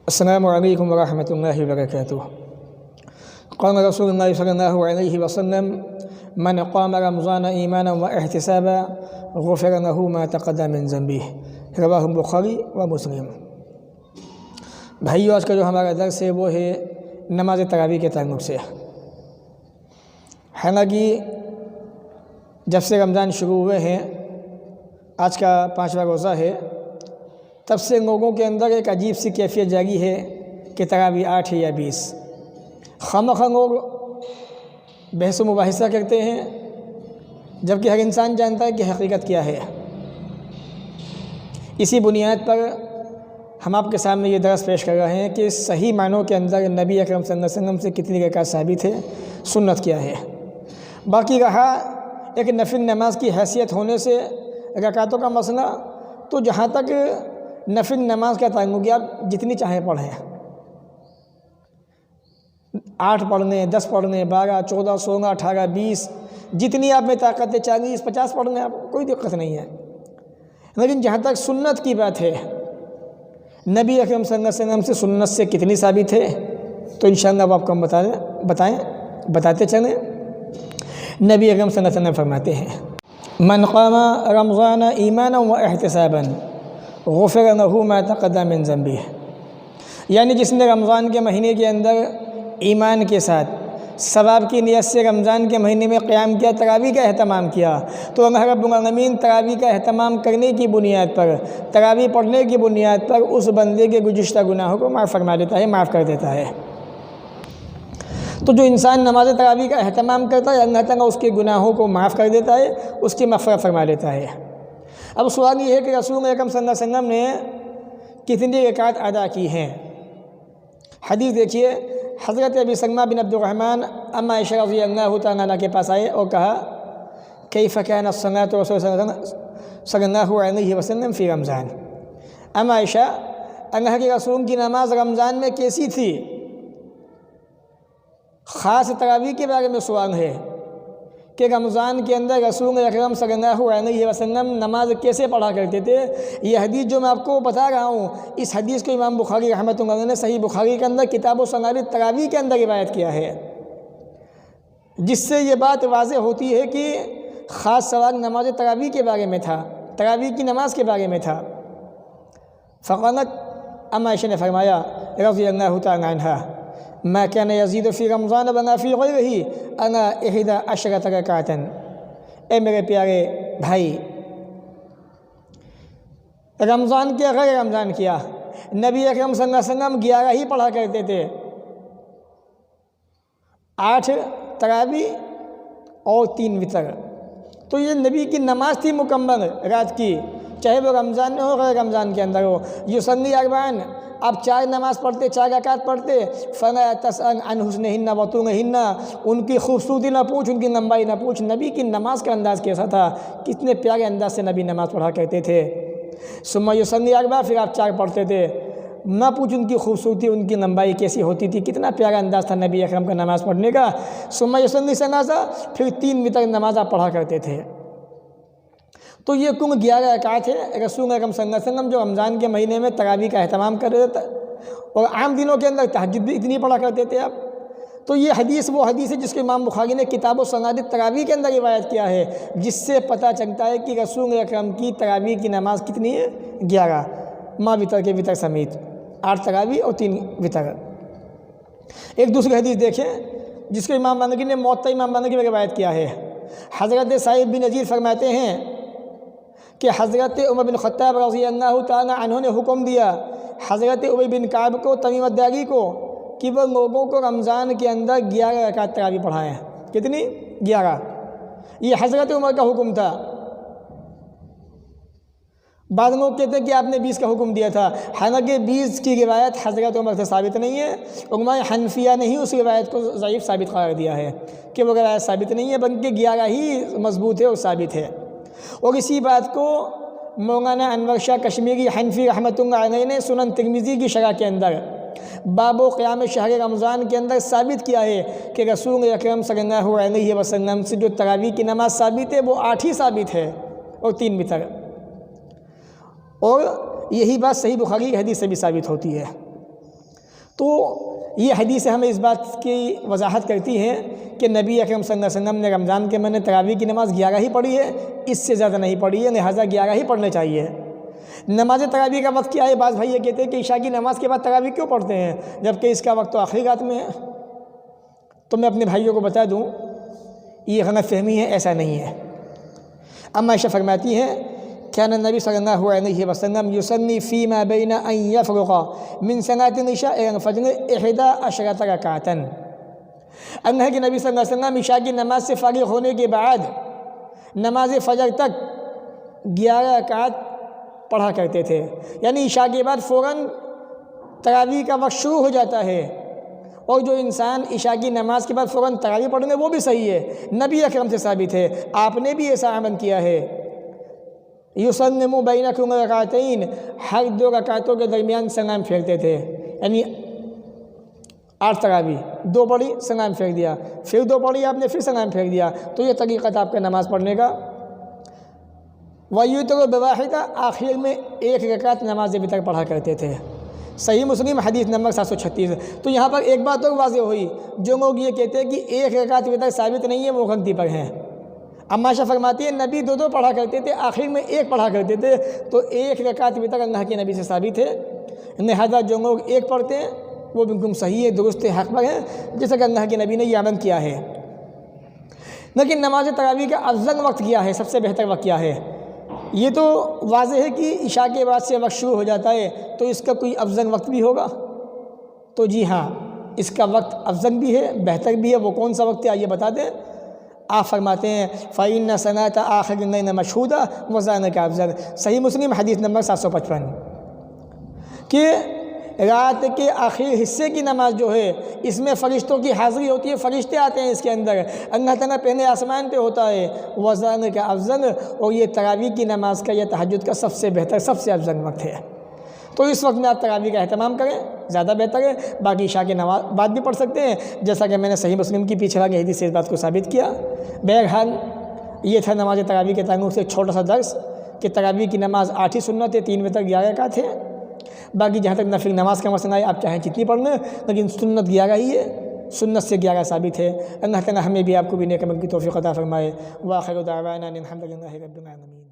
السلام علیکم ورحمۃ اللہ وبرکاتہ۔ قال رسول اللہ صلی اللہ علیہ وسلم من قام رمضان ایمانا واحتسابا غفر له ما تقدم من ذنبه، رواہ بخاری و مسلم۔ بھائیو، آج کا جو ہمارا درس ہے وہ ہے نماز تراویح کے تعلق سے۔ حالانکہ جب سے رمضان شروع ہوئے ہیں، آج کا 5واں روزہ ہے، تب سے لوگوں کے اندر ایک عجیب سی کیفیت جاری ہے کہ تراویح 8 ہے یا 20۔ خواہ لوگ بحث و مباحثہ کرتے ہیں، جبکہ ہر انسان جانتا ہے کہ حقیقت کیا ہے۔ اسی بنیاد پر ہم آپ کے سامنے یہ درس پیش کر رہے ہیں کہ صحیح معنوں کے اندر نبی اکرم صلی اللہ علیہ وسلم سے کتنی رکعت ثابت ہے، سنت کیا ہے۔ باقی رہا ایک نفل نماز کی حیثیت ہونے سے رکعتوں کا مسئلہ، تو جہاں تک نفل نماز کا تعلق ہے، آپ جتنی چاہیں پڑھیں، 8 پڑھ لیں، 10 پڑھ لیں، 12، 14، 16، 18، 20، جتنی آپ میں طاقت ہے، 40، 50 پڑھ لیں، آپ کوئی دقت نہیں ہے۔ لیکن جہاں تک سنت کی بات ہے، نبی اکرم صلی اللہ علیہ وسلم سے سنت سے کتنی ثابت ہے، تو انشاءاللہ اب آپ کو ہم بتاتے چلیں۔ نبی اکرم صلی اللہ علیہ وسلم فرماتے ہیں من قام رمضان ایمانا واحتسابا غفر له ما تقدم من ذنبه، یعنی جس نے رمضان کے مہینے کے اندر ایمان کے ساتھ ثواب کی نیت سے رمضان کے مہینے میں قیام کیا، تراویح کا اہتمام کیا، تو اللہ رب العالمین تراویح کا اہتمام کرنے کی بنیاد پر، تراویح پڑھنے کی بنیاد پر اس بندے کے گزشتہ گناہوں کو معاف فرما دیتا ہے، معاف کر دیتا ہے۔ تو جو انسان نماز تراویح کا اہتمام کرتا ہے، اللہ تعالیٰ اس کے گناہوں کو معاف کر دیتا ہے، اس کی مغفرت فرما دیتا ہے۔ اب سوال یہ ہے کہ رسول اکرم صلی اللہ علیہ وسلم نے کتنی رکعات ادا کی ہیں۔ حدیث دیکھیے، حضرت ابی سلمہ بن عبد الرحمن اما عائشہ رضی اللہ تعالیٰ عنہ کے پاس آئے اور کہا کیف کان صلاۃ رسول صلی اللہ علیہ وسلم فی رمضان، اما عائشہ، اللہ کے رسول کی نماز رمضان میں کیسی تھی؟ خاص تراویح کے بارے میں سوال ہے کہ رمضان کے اندر رسول اکرم صلی اللہ علیہ وسلم نماز کیسے پڑھا کرتے تھے۔ یہ حدیث جو میں آپ کو بتا رہا ہوں، اس حدیث کو امام بخاری رحمۃ اللہ علیہ نے صحیح بخاری کے اندر کتاب الصلاۃ تراویح کے اندر روایت کیا ہے، جس سے یہ بات واضح ہوتی ہے کہ خاص سوال نماز تراویح کے بارے میں تھا، تراویح کی نماز کے بارے میں تھا۔ فقالت، اما عائشہ نے فرمایا رضی اللہ تعالی عنہا، ما كان يزيد في رمضان ولا في غيره انا 11 ركعة۔ اے میرے پیارے بھائی، رمضان کے غیر رمضان کیا نبی اکرم صلی اللہ علیہ وسلم 11 ہی پڑھا کرتے تھے، 8 تراویح اور 3 وتر۔ تو یہ نبی کی نماز تھی مکمل رات کی، چاہے وہ رمضان میں ہو غیر رمضان کے اندر ہو۔ یصلی اربعا، آپ 4 نماز پڑھتے، 4 رکعت پڑھتے، فلا تسأل عن حسنہن وطولہن، ان کی خوبصورتی نہ پوچھ، ان کی لمبائی نہ پوچھ۔ نبی کی نماز کا انداز کیسا تھا، کتنے پیارے انداز سے نبی نماز پڑھا کرتے تھے۔ ثم یصلی اربعا، پھر آپ 4 پڑھتے تھے، نہ پوچھ ان کی خوبصورتی، ان کی لمبائی کیسی ہوتی تھی، کتنا پیارا انداز تھا نبی اکرم کا نماز پڑھنے کا۔ ثم یصلی ثلاثا، پھر 3 وتر نماز آپ پڑھا کرتے تھے۔ تو یہ کل 11 رکعات ہے رسول اکرم صلی اللہ علیہ وسلم جو رمضان کے مہینے میں تراویح کا اہتمام کر رہے تھے، اور عام دنوں کے اندر تہجد بھی اتنی پڑھا کرتے تھے آپ۔ تو یہ حدیث وہ حدیث ہے جس کو امام بخاری نے کتاب الصلاۃ تراویح کے اندر روایت کیا ہے، جس سے پتہ چلتا ہے کہ رسول اکرم کی تراویح کی نماز کتنی ہے، 11، ماں وتر کے وتر سمیت، 8 تراویح اور 3 وتر۔ ایک دوسری حدیث دیکھیں جس کو امام مالک نے موطا امام مالک میں روایت کیا ہے۔ حضرت سعید بن یزید فرماتے ہیں کہ حضرت عمر بن خطاب رضی اللہ تعالیٰ عنہ نے حکم دیا حضرت ابی بن کعب کو، تمیم الداری کو، کہ وہ لوگوں کو رمضان کے اندر 11 رکعت تراویح پڑھائیں۔ کتنی؟ 11۔ یہ حضرت عمر کا حکم تھا۔ بعض لوگ کہتے ہیں کہ آپ نے 20 کا حکم دیا تھا، حالانکہ 20 کی روایت حضرت عمر سے ثابت نہیں ہے۔ علماء حنفیہ نے ہی اس روایت کو ضعیف ثابت قرار دیا ہے کہ وہ روایت ثابت نہیں ہے، بلکہ 11 ہی مضبوط ہے اور ثابت ہے۔ اور اسی بات کو مولانا انور شاہ کشمیری حنفی رحمۃ اللہ علیہ نے سنن ترمذی کی شرح کے اندر باب و قیام شہر رمضان کے اندر ثابت کیا ہے کہ رسول اکرم صلی اللہ علیہ وسلم سے جو تراویح کی نماز ثابت ہے وہ 8 ہی ثابت ہے اور 3 وتر۔ اور یہی بات صحیح بخاری کی حدیث سے بھی ثابت ہوتی ہے۔ تو یہ حدیث ہمیں اس بات کی وضاحت کرتی ہیں کہ نبی اکرم صلی اللہ علیہ وسلم نے رمضان کے مہینے تراویح کی نماز 11 ہی پڑھی ہے، اس سے زیادہ نہیں پڑھی ہے، لہٰذا 11 ہی پڑھنے چاہیے۔ نماز تراویح کا وقت کیا ہے؟ بعض بھائی یہ کہتے ہیں کہ عشاء کی نماز کے بعد تراویح کیوں پڑھتے ہیں جبکہ اس کا وقت تو آخری رات میں ہے؟ تو میں اپنے بھائیوں کو بتا دوں یہ غلط فہمی ہے، ایسا نہیں ہے۔ اما عائشہ فرماتی ہے كان النبي صلی اللہ علیہ وسلم يصلي فيما بين ان يفرغ من صلاة العشاء الى الفجر 11 ركعة، اللہ کے نبی صلی اللہ علیہ وسلم عشاء کی نماز سے فارغ ہونے کے بعد نماز فجر تک 11 رکعت پڑھا کرتے تھے، یعنی عشاء کے بعد فوراً تراویح کا وقت شروع ہو جاتا ہے۔ اور جو انسان عشاء کی نماز کے بعد فوراً تراویح پڑھنے وہ بھی صحیح ہے، نبی اکرم سے ثابت ہے، آپ نے بھی ایسا عمل کیا ہے۔ یسلم بینکم رکعتین، ہر 2 رکعتوں کے درمیان سلام پھیرتے تھے، یعنی 8 تراویح، 2 پڑھی سلام پھیر دیا، پھر 2 پڑھی آپ نے پھر سلام پھیر دیا، تو یہ طریقہ تھا آپ کا نماز پڑھنے کا۔ وَيُوتِرُ بِوَاحِدَةٍ، آخر میں 1 رکعت نماز وتر پڑھا کرتے تھے۔ صحیح مسلم حدیث نمبر 736۔ تو یہاں پر ایک بات اور واضح ہوئی، جو لوگ یہ کہتے ہیں کہ 1 رکعت وتر ثابت نہیں ہے وہ غلطی پر ہیں۔ اما عائشہ فرماتی ہے نبی 2 پڑھا کرتے تھے، آخر میں 1 پڑھا کرتے تھے، تو 1 رکعت وتر اللہ کے نبی سے ثابت ہے، لہذا جو لوگ 1 پڑھتے ہیں وہ بالکل صحیح ہے، درست ہے، حق پر ہے، جیسا کہ اللہ کے نبی نے یہ عمل کیا ہے۔ لیکن نماز تراویح کا افضل وقت کیا ہے، سب سے بہتر وقت کیا ہے؟ یہ تو واضح ہے کہ عشاء کے بعد سے وقت شروع ہو جاتا ہے، تو اس کا کوئی افضل وقت بھی ہوگا؟ تو جی ہاں، اس کا وقت افضل بھی ہے، بہتر بھی ہے۔ وہ کون سا وقت ہے آئیے بتا دیں۔ آپ فرماتے ہیں فَإِنَّ صَلَاةَ آخِرِ اللَّيْلِ مَشْهُودَةٌ وَذَلِكَ أَفْضَلُ، صحیح مسلم حدیث نمبر 755، کہ رات کے آخری حصے کی نماز جو ہے اس میں فرشتوں کی حاضری ہوتی ہے، فرشتے آتے ہیں اس کے اندر، اللہ تعالیٰ پہلے آسمان پہ ہوتا ہے، وَذَلِكَ أَفْضَلُ، اور یہ تراویح کی نماز کا یا تہجد کا سب سے بہتر سب سے افضل وقت ہے۔ تو اس وقت میں آپ تراویح کا اہتمام کریں، زیادہ بہتر ہے۔ باقی عشاء کی نماز بعد بھی پڑھ سکتے ہیں، جیسا کہ میں نے صحیح مسلم کی پیچھے والی حدیث سے اس بات کو ثابت کیا۔ بہرحال یہ تھا نماز تراویح کے تعلق سے چھوٹا سا درس، کہ تراویح کی نماز 8 ہی سنت ہے، 3 وتر 11 رکعت ہے۔ باقی جہاں تک نفل نماز کا مسئلہ ہے آپ چاہیں جتنی پڑھ لیں، لیکن سنت 11 ہی ہے، سنت سے 11 ثابت ہے۔ اللہ تعالیٰ ہمیں بھی آپ کو بھی نیک عمل کی توفیق عطا فرمائے۔ وآخر دعوانا ان الحمد للہ رب العالمین۔